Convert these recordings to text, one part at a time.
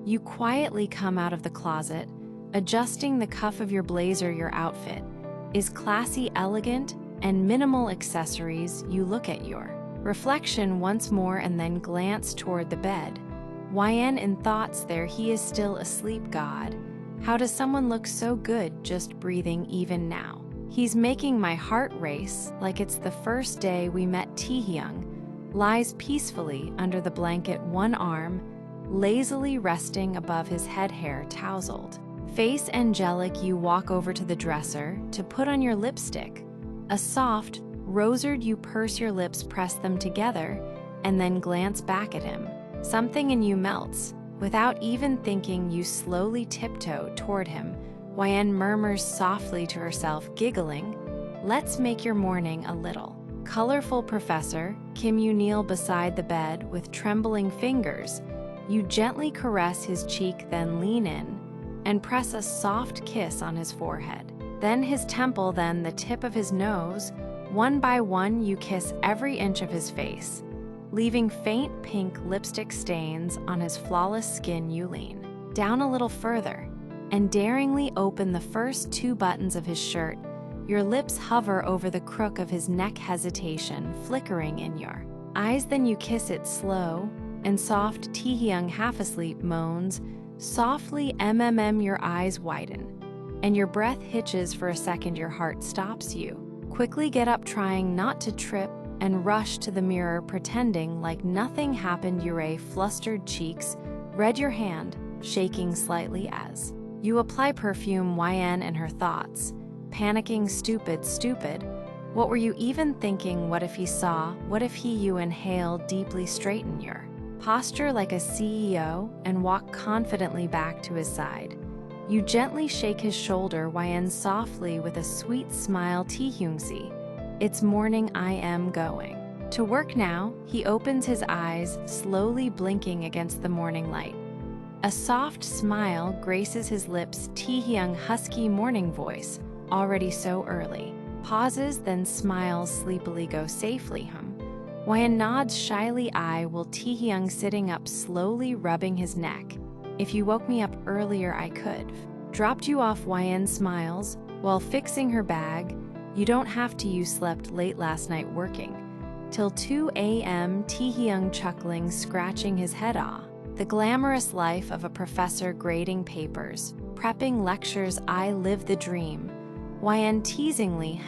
You quietly come out of the closet, adjusting the cuff of your blazer. Your outfit is classy, elegant, and minimal accessories. You look at your reflection once more and then glance toward the bed. YN in thoughts there, he is still asleep. God, how does someone look so good just breathing even now? He's making my heart race like it's the first day we met. Taehyung lies peacefully under the blanket, one arm lazily resting above his head, hair tousled. Face angelic, you walk over to the dresser to put on your lipstick. A soft rosard, you purse your lips, press them together, and then glance back at him. Something in you melts. Without even thinking, you slowly tiptoe toward him. YN murmurs softly to herself, giggling, "Let's make your morning a little colorful, Professor." Kim, you kneel beside the bed with trembling fingers. You gently caress his cheek, then lean in and press a soft kiss on his forehead. Then his temple, then the tip of his nose. One by one, you kiss every inch of his face, leaving faint pink lipstick stains on his flawless skin. You lean down a little further and daringly open the first two buttons of his shirt. Your lips hover over the crook of his neck, hesitation flickering in your eyes. Then you kiss it slow and soft. Taehyung, half asleep, moans softly, "MMM." Your eyes widen and your breath hitches for a second. Your heart stops. You quickly get up, trying not to trip, and rush to the mirror, pretending like nothing happened. Your flustered cheeks red, your hand shaking slightly as you apply perfume. YN and her thoughts panicking, "Stupid, stupid. What were you even thinking? What if he saw? What if he?" You inhale deeply, straighten your posture like a CEO, and walk confidently back to his side. You gently shake his shoulder. YN softly with a sweet smile, "Taehyung-si, it's morning. I am going to work now." He opens his eyes, slowly blinking against the morning light. A soft smile graces his lips. Taehyung, husky morning voice, "Already so early." Pauses, then smiles sleepily, "Go safely, hum." YN nods shyly. "I will." Taehyung sitting up, slowly rubbing his neck. "If you woke me up earlier, I could've dropped you off." YN smiles while fixing her bag. "You don't have to. You slept late last night, working till 2 a.m. Taehyung chuckling, scratching his head. "Ah, the glamorous life of a professor, grading papers, prepping lectures. I live the dream." YN teasingly,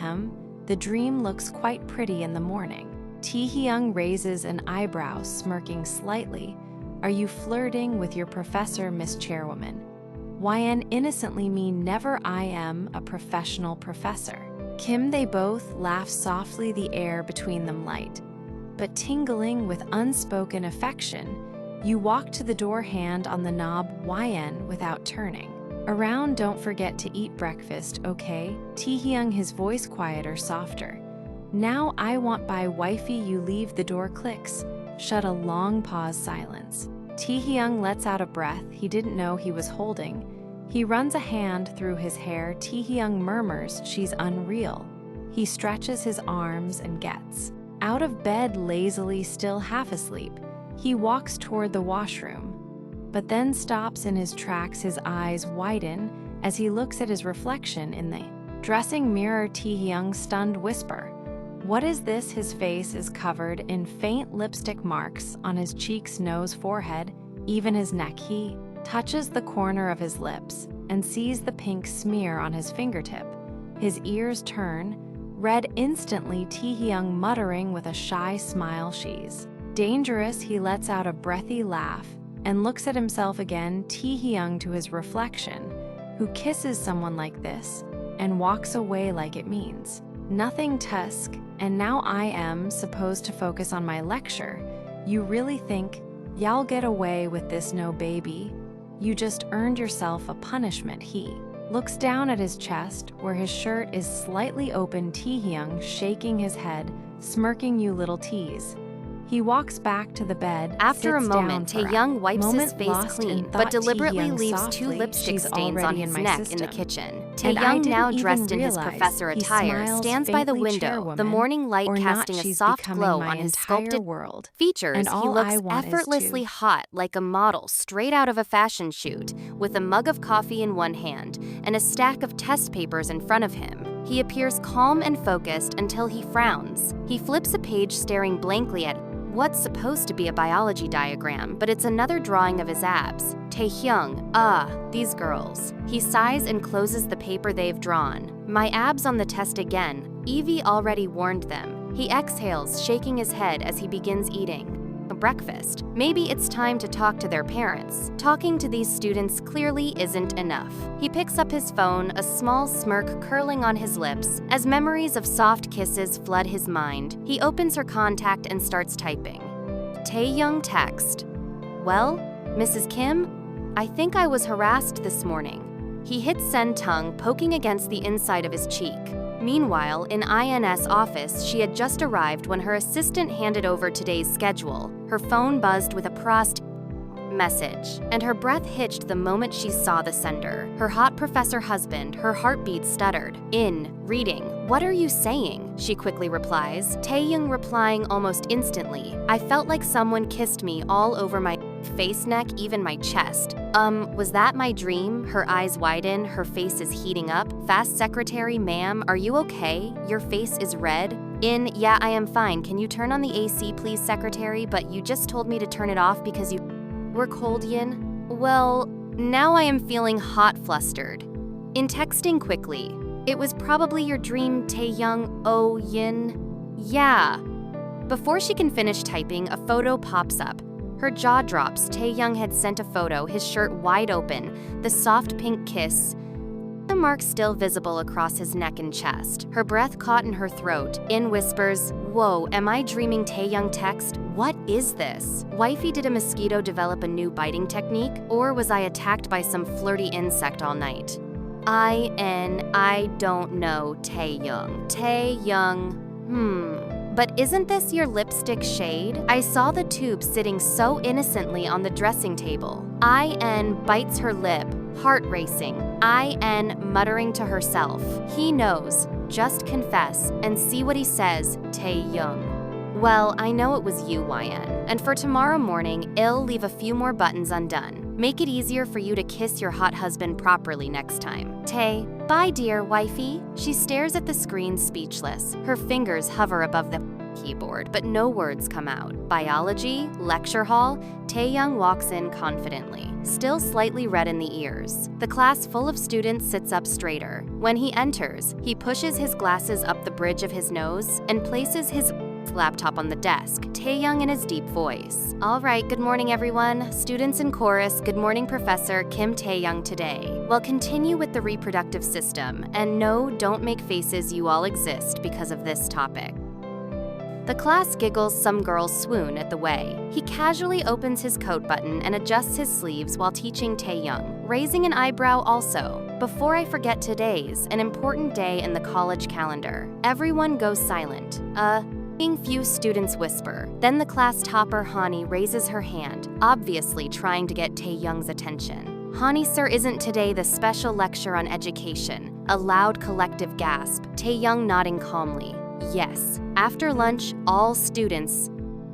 "The dream looks quite pretty in the morning." Taehyung raises an eyebrow, smirking slightly. "Are you flirting with your professor, Miss Chairwoman?" YN innocently, "Me never. I am a professional professor." Kim, they both laugh softly, the air between them light but tingling with unspoken affection. You walk to the door, hand on the knob. YN without turning around, "Don't forget to eat breakfast, okay?" Taehyung, his voice quieter, softer. "Now I want by wifey." You leave, the door clicks shut. A long pause, silence. Taehyung lets out a breath he didn't know he was holding. He runs a hand through his hair. Taehyung murmurs, "She's unreal." He stretches his arms and gets out of bed lazily, still half asleep. He walks toward the washroom, but then stops in his tracks. His eyes widen as he looks at his reflection in the dressing mirror. Taehyung, stunned, whisper, "What is this?" His face is covered in faint lipstick marks on his cheeks, nose, forehead, even his neck. He touches the corner of his lips and sees the pink smear on his fingertip. His ears turn red instantly. Taehyung muttering with a shy smile, "She's dangerous." He lets out a breathy laugh and looks at himself again. Taehyung to his reflection, who kisses someone like this and walks away like it means nothing. Tusk, and now I am supposed to focus on my lecture. You really think y'all get away with this? No, baby. You just earned yourself a punishment. He looks down at his chest, where his shirt is slightly open. Taehyung shaking his head, smirking, "You little tease." He walks back to the bed. After a sits moment, down for Taehyung wipes his moment face lost in clean, thought, but deliberately Taehyung leaves 2 softly, lipstick "She's stains on already in his my neck in the system." kitchen. And I Taehyung, didn't now even dressed in his realize. professor He attire, smiles stands by the faintly, window, the chairwoman, morning light or not, casting a she's soft becoming glow my on his entire sculpted world. features. And He all I looks want is effortlessly to. hot, like a model straight out of a fashion shoot, with a mug of coffee in one hand and a stack of test papers in front of him. He appears calm and focused until he frowns. He flips a page, staring blankly at what's supposed to be a biology diagram, but it's another drawing of his abs. Taehyung, these girls. He sighs and closes the paper they've drawn. My abs on the test again. Evie already warned them. He exhales, shaking his head as he begins eating breakfast. Maybe it's time to talk to their parents. Talking to these students clearly isn't enough. He picks up his phone, a small smirk curling on his lips. As memories of soft kisses flood his mind, he opens her contact and starts typing. Taehyung text. Well, Mrs. Kim, I think I was harassed this morning. He hits send, tongue poking against the inside of his cheek. Meanwhile, in INS office, she had just arrived when her assistant handed over today's schedule. Her phone buzzed with a prost message, and her breath hitched the moment she saw the sender. Her hot professor husband, her heartbeat stuttered. Reading. What are you saying? She quickly replies. Taehyung replying almost instantly. I felt like someone kissed me all over my face, neck, even my chest. Was that my dream? Her eyes widen, her face is heating up. Fast secretary, ma'am, are you okay? Your face is red. Yeah, I am fine. Can you turn on the AC, please, secretary? But you just told me to turn it off because you were cold, Yin. Well, now I am feeling hot flustered. In texting quickly. It was probably your dream, Taehyung. Oh, Yin. Yeah. Before she can finish typing, a photo pops up. Her jaw drops. Taehyung had sent a photo, his shirt wide open, the soft pink kiss. The mark still visible across his neck and chest. Her breath caught in her throat. In whispers, whoa, am I dreaming? Taehyung text? What is this? Wifey, did a mosquito develop a new biting technique? Or was I attacked by some flirty insect all night? I don't know, Taehyung. But isn't this your lipstick shade? I saw the tube sitting so innocently on the dressing table. IN bites her lip, heart racing. IN muttering to herself. He knows. Just confess and see what he says, Taehyung. Well, I know it was you, YN. And for tomorrow morning, I'll leave a few more buttons undone. Make it easier for you to kiss your hot husband properly next time. Tae, bye dear wifey. She stares at the screen speechless. Her fingers hover above the keyboard, but no words come out. Biology, lecture hall, Taehyung walks in confidently, still slightly red in the ears. The class full of students sits up straighter. When he enters, he pushes his glasses up the bridge of his nose and places his laptop on the desk. Taehyung in his deep voice. All right, good morning everyone. Students in chorus, good morning Professor Kim Taehyung today. We'll continue with the reproductive system, and no, don't make faces, you all exist because of this topic. The class giggles, some girls swoon at the way. He casually opens his coat button and adjusts his sleeves while teaching Taehyung, raising an eyebrow also. Before I forget, today's an important day in the college calendar. Everyone goes silent. Few students whisper. Then the class topper, Hani, raises her hand, obviously trying to get Taehyung's attention. Hani, sir, isn't today the special lecture on education? A loud collective gasp, Taehyung nodding calmly. Yes. After lunch, all students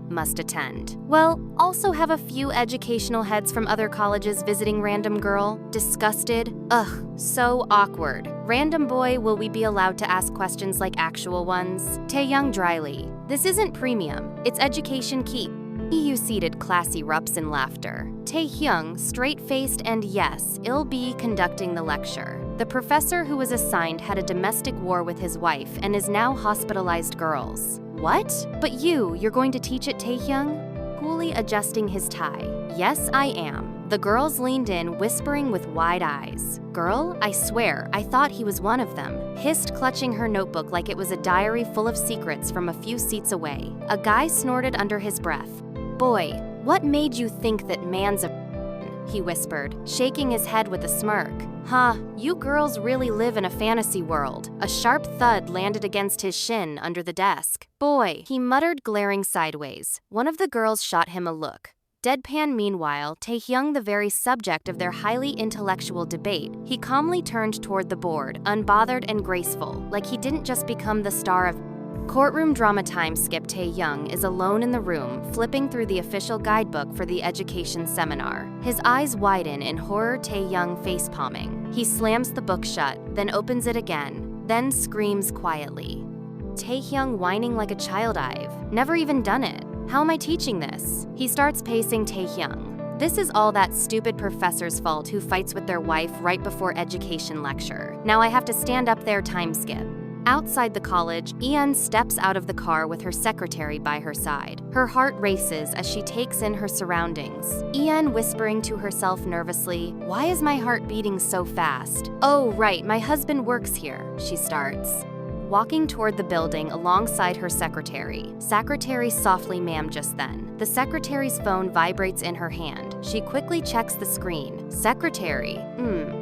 must attend. Well, also have a few educational heads from other colleges visiting random girl. Disgusted. Ugh, so awkward. Random boy, will we be allowed to ask questions like actual ones? Taehyung dryly. This isn't premium, it's education keep. EU seated class erupts in laughter. Taehyung, straight-faced and yes, I'll be conducting the lecture. The professor who was assigned had a domestic war with his wife and is now hospitalized girls. What? But you're going to teach it, Taehyung? Coolly adjusting his tie. Yes, I am. The girls leaned in, whispering with wide eyes. Girl, I swear, I thought he was one of them. Hissed, clutching her notebook like it was a diary full of secrets from a few seats away. A guy snorted under his breath. Boy, what made you think that man's a he whispered, shaking his head with a smirk. Huh, you girls really live in a fantasy world. A sharp thud landed against his shin under the desk. Boy, he muttered, glaring sideways. One of the girls shot him a look. Deadpan meanwhile, Taehyung the very subject of their highly intellectual debate, he calmly turned toward the board, unbothered and graceful, like he didn't just become the star of courtroom drama. Time skip. Taehyung is alone in the room, flipping through the official guidebook for the education seminar. His eyes widen in horror. Taehyung facepalming. He slams the book shut, then opens it again, then screams quietly. Taehyung whining like a child. I've never even done it. How am I teaching this? He starts pacing. Taehyung, this is all that stupid professor's fault who fights with their wife right before education lecture. Now I have to stand up there. Time skip. Outside the college, Ian steps out of the car with her secretary by her side. Her heart races as she takes in her surroundings. Ian whispering to herself nervously, "Why is my heart beating so fast? Oh, right, my husband works here," she starts. Walking toward the building alongside her secretary. Secretary softly, "Ma'am," just then. The secretary's phone vibrates in her hand. She quickly checks the screen. Secretary,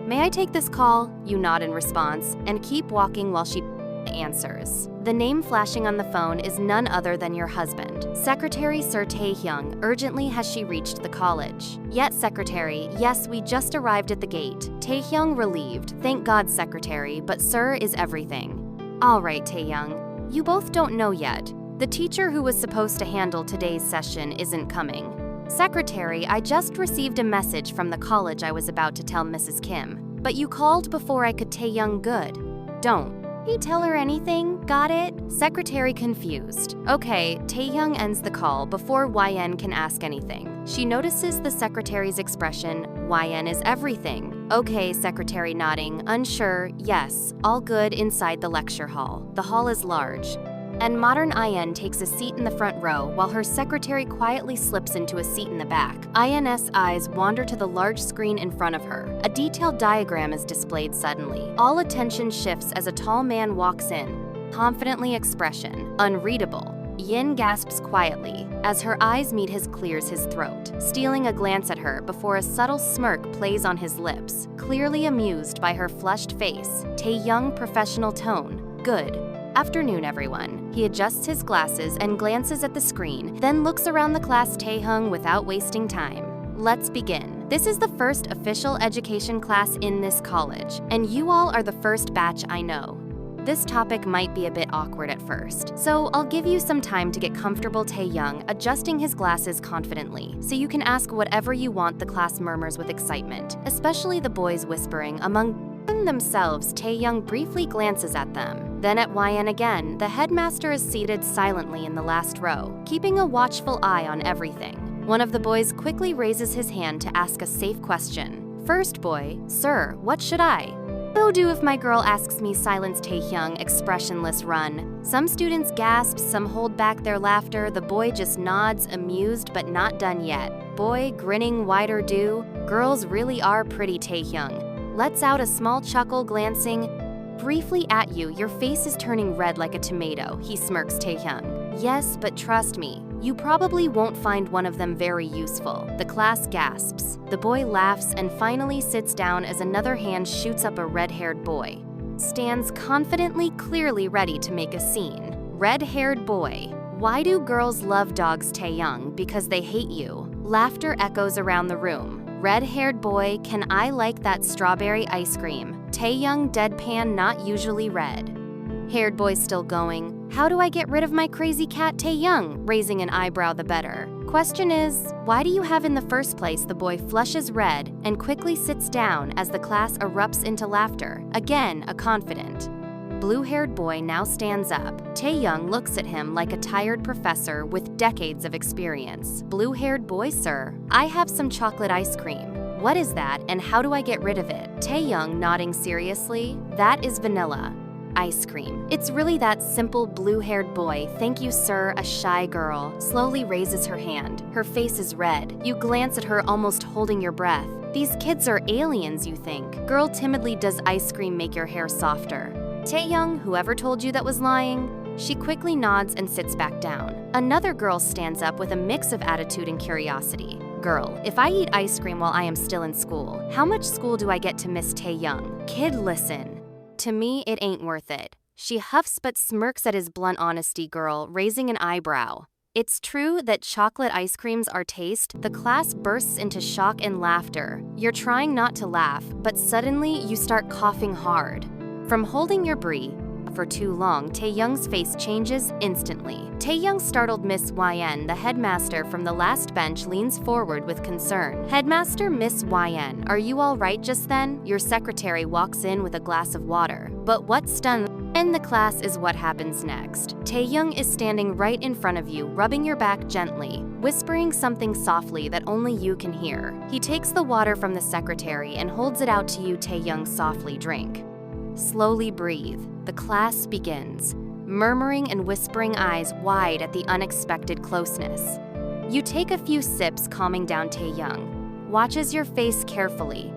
may I take this call? You nod in response, and keep walking while she answers. The name flashing on the phone is none other than your husband. Secretary Sir Taehyung, urgently has she reached the college. Yet, Secretary, yes, we just arrived at the gate. Taehyung relieved, thank God, Secretary, but Sir is everything. All right, Taehyung, you both don't know yet. The teacher who was supposed to handle today's session isn't coming. Secretary, I just received a message from the college. I was about to tell Mrs. Kim, but you called before I could. Taehyung, good. Don't you tell her anything, got it? Secretary confused. Okay, Taehyung ends the call before YN can ask anything. She notices the secretary's expression, YN is everything. Okay, secretary nodding, unsure, yes, all good inside the lecture hall. The hall is large. And modern IN takes a seat in the front row while her secretary quietly slips into a seat in the back. IN's eyes wander to the large screen in front of her. A detailed diagram is displayed suddenly. All attention shifts as a tall man walks in. Confidently expression, unreadable. Yin gasps quietly. As her eyes meet his, clears his throat, stealing a glance at her before a subtle smirk plays on his lips. Clearly amused by her flushed face, Taehyung professional tone, good. Afternoon, everyone. He adjusts his glasses and glances at the screen, then looks around the class. Taehyung without wasting time. Let's begin. This is the first official education class in this college, and you all are the first batch I know. This topic might be a bit awkward at first, so I'll give you some time to get comfortable. Taehyung adjusting his glasses confidently, so you can ask whatever you want. The class murmurs with excitement, especially the boys whispering among themselves. Taehyung briefly glances at them, then at YN again. The headmaster is seated silently in the last row, keeping a watchful eye on everything. One of the boys quickly raises his hand to ask a safe question. First boy, sir, what should I do if my girl asks me? Silence. Taehyung expressionless run. Some students gasp, some hold back their laughter. The boy just nods, amused but not done yet. Boy grinning wider. Do girls really are pretty? Taehyung lets out a small chuckle, glancing briefly at you. Your face is turning red like a tomato. He smirks. Taehyung, yes, but trust me, you probably won't find one of them very useful. The class gasps. The boy laughs and finally sits down as another hand shoots up. A red-haired boy stands confidently, clearly ready to make a scene. Red-haired boy, why do girls love dogs? Taehyung, because they hate you. Laughter echoes around the room. Red-haired boy, can I like that strawberry ice cream? Taehyung deadpan, not usually red. Haired boy still going. How do I get rid of my crazy cat? Taehyung raising an eyebrow. The better question is, why do you have in the first place? The boy flushes red and quickly sits down as the class erupts into laughter. Again, a confident blue-haired boy now stands up. Taehyung looks at him like a tired professor with decades of experience. Blue-haired boy, sir, I have some chocolate ice cream. What is that, and how do I get rid of it? Taehyung nodding seriously. That is vanilla ice cream. It's really that simple. Blue-haired boy, thank you, sir. A shy girl slowly raises her hand. Her face is red. You glance at her, almost holding your breath. These kids are aliens, you think. Girl timidly, does ice cream make your hair softer? Taehyung, whoever told you that was lying? She quickly nods and sits back down. Another girl stands up with a mix of attitude and curiosity. Girl, if I eat ice cream while I am still in school, how much school do I get to miss Taehyung? Kid, listen. To me, it ain't worth it. She huffs but smirks at his blunt honesty, girl, raising an eyebrow. It's true that chocolate ice creams are taste. The class bursts into shock and laughter. You're trying not to laugh, but suddenly you start coughing hard. From holding your brie for too long, Taehyung's face changes instantly. Taehyung startled Miss YN, the headmaster from the last bench, leans forward with concern. Headmaster Miss YN, are you all right just then? Your secretary walks in with a glass of water. But what stuns in the class is what happens next. Taehyung is standing right in front of you, rubbing your back gently, whispering something softly that only you can hear. He takes the water from the secretary and holds it out to you. Taehyung softly drink. Slowly breathe. The class begins, murmuring and whispering, eyes wide at the unexpected closeness. You take a few sips, calming down. Taehyung watches your face carefully.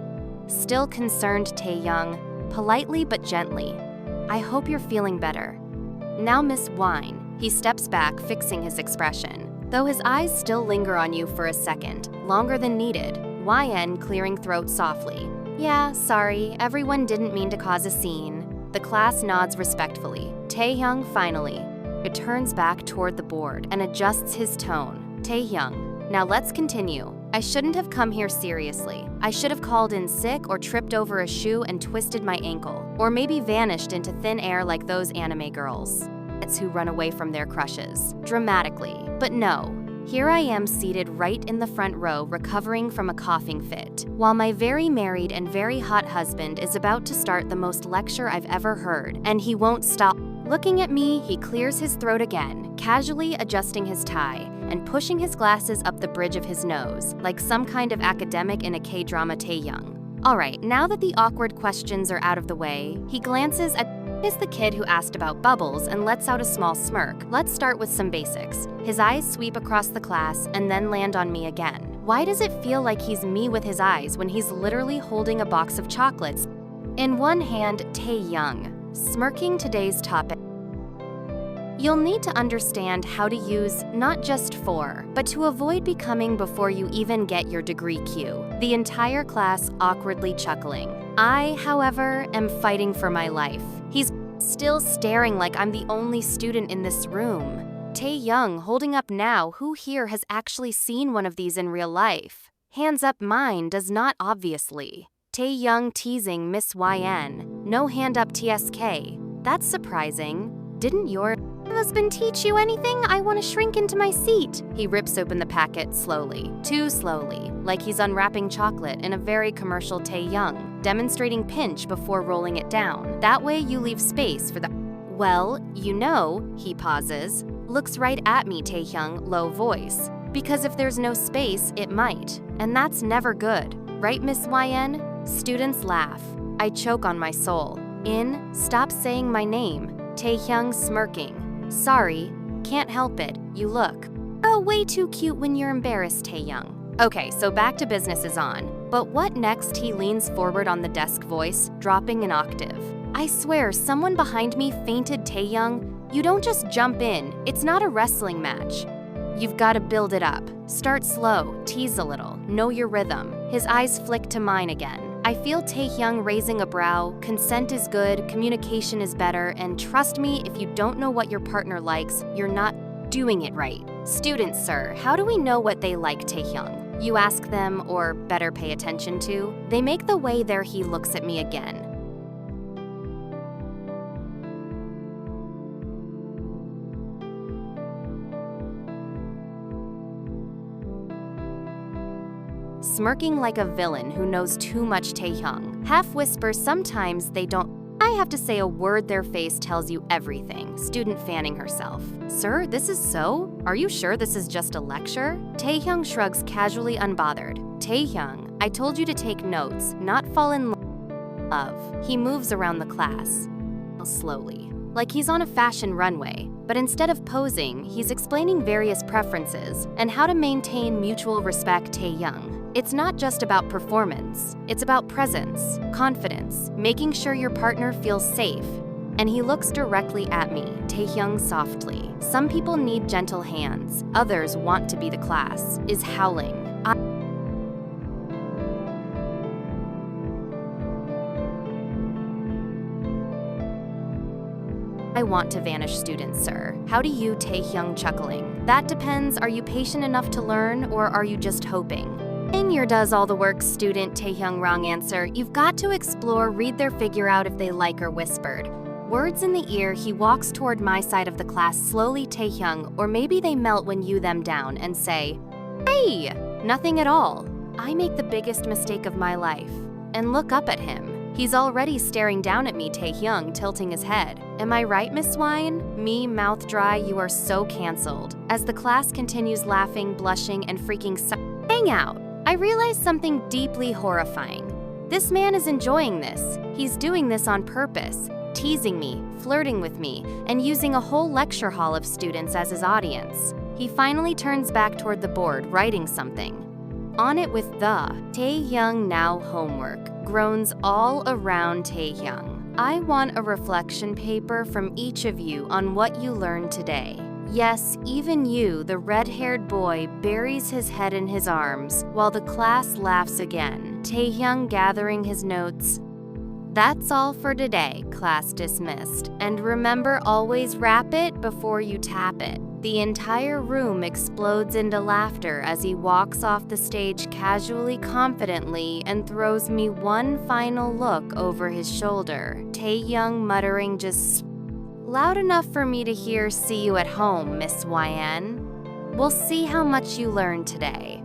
Still concerned, Taehyung, politely but gently, I hope you're feeling better. Now, Miss Wine. He steps back, fixing his expression, though his eyes still linger on you for a second, longer than needed. YN clearing throat softly. Yeah, sorry, everyone didn't mean to cause a scene. The class nods respectfully. Taehyung finally turns back toward the board and adjusts his tone. Taehyung, now let's continue. I shouldn't have come here seriously. I should have called in sick or tripped over a shoe and twisted my ankle, or maybe vanished into thin air like those anime girls who run away from their crushes, dramatically. But no. Here I am seated right in the front row, recovering from a coughing fit, while my very married and very hot husband is about to start the most lecture I've ever heard, and he won't stop. Looking at me, he clears his throat again, casually adjusting his tie and pushing his glasses up the bridge of his nose, like some kind of academic in a K-drama. Taehyung. All right, now that the awkward questions are out of the way, he glances at is the kid who asked about bubbles and lets out a small smirk. Let's start with some basics. His eyes sweep across the class and then land on me again. Why does it feel like he's me with his eyes when he's literally holding a box of chocolates? In one hand, Taehyung, smirking today's topic. You'll need to understand how to use not just for, but to avoid becoming before you even get your degree cue. The entire class awkwardly chuckling. I, however, am fighting for my life. He's still staring like I'm the only student in this room. Taehyung holding up now. Who here has actually seen one of these in real life? Hands up. Mine does not, obviously. Taehyung teasing Miss YN. No hand up. TSK. That's surprising. Didn't your husband teach you anything? I want to shrink into my seat. He rips open the packet slowly, too slowly, like he's unwrapping chocolate in a very commercial. Taehyung, demonstrating pinch before rolling it down. That way you leave space for the. Well, you know, he pauses, looks right at me. Taehyung, low voice. Because if there's no space, it might. And that's never good. Right, Miss YN? Students laugh. I choke on my soul. Stop saying my name. Taehyung smirking. Sorry, can't help it, you look. Oh, way too cute when you're embarrassed, Taehyung. Okay, so back to business is on. But what next? He leans forward on the desk, voice dropping an octave. I swear, someone behind me fainted. Taehyung, you don't just jump in. It's not a wrestling match. You've got to build it up. Start slow, tease a little, know your rhythm. His eyes flick to mine again. I feel Taehyung raising a brow. Consent is good, communication is better, and trust me, if you don't know what your partner likes, you're not doing it right. Students, sir, how do we know what they like? Taehyung. You ask them, or better pay attention to. They make the way there. He looks at me again. Smirking like a villain who knows too much. Taehyung half whispers, sometimes they don't. I have to say a word, their face tells you everything. Student fanning herself. Sir, this is so? Are you sure this is just a lecture? Taehyung shrugs, casually unbothered. Taehyung, I told you to take notes, not fall in love. He moves around the class, slowly, like he's on a fashion runway. But instead of posing, he's explaining various preferences and how to maintain mutual respect. Taehyung, it's not just about performance, it's about presence, confidence, making sure your partner feels safe. And he looks directly at me. Taehyung softly. Some people need gentle hands, others want to be the class, is howling. I want to vanish students, sir. How do you, Taehyung, chuckling? That depends. Are you patient enough to learn, or are you just hoping? Tenure does all the work, student, Taehyung. Wrong answer. You've got to explore, read their figure out if they like, or whispered. Words in the ear, he walks toward my side of the class slowly, Taehyung, or maybe they melt when you them down and say, "Hey!" Nothing at all. I make the biggest mistake of my life. And look up at him. He's already staring down at me, Taehyung, tilting his head. Am I right, Miss Swine? Me, mouth dry, you are so canceled. As the class continues laughing, blushing, and freaking hang out, I realize something deeply horrifying. This man is enjoying this. He's doing this on purpose, teasing me, flirting with me, and using a whole lecture hall of students as his audience. He finally turns back toward the board, writing something. On it with the Taehyung now homework, groans all around Taehyung. I want a reflection paper from each of you on what you learned today. Yes, even you, the red-haired boy, buries his head in his arms while the class laughs again. Taehyung gathering his notes. That's all for today, class dismissed. And remember, always wrap it before you tap it. The entire room explodes into laughter as he walks off the stage casually, confidently, and throws me one final look over his shoulder. Taehyung muttering just loud enough for me to hear, "See you at home, Miss YN. We'll see how much you learned today."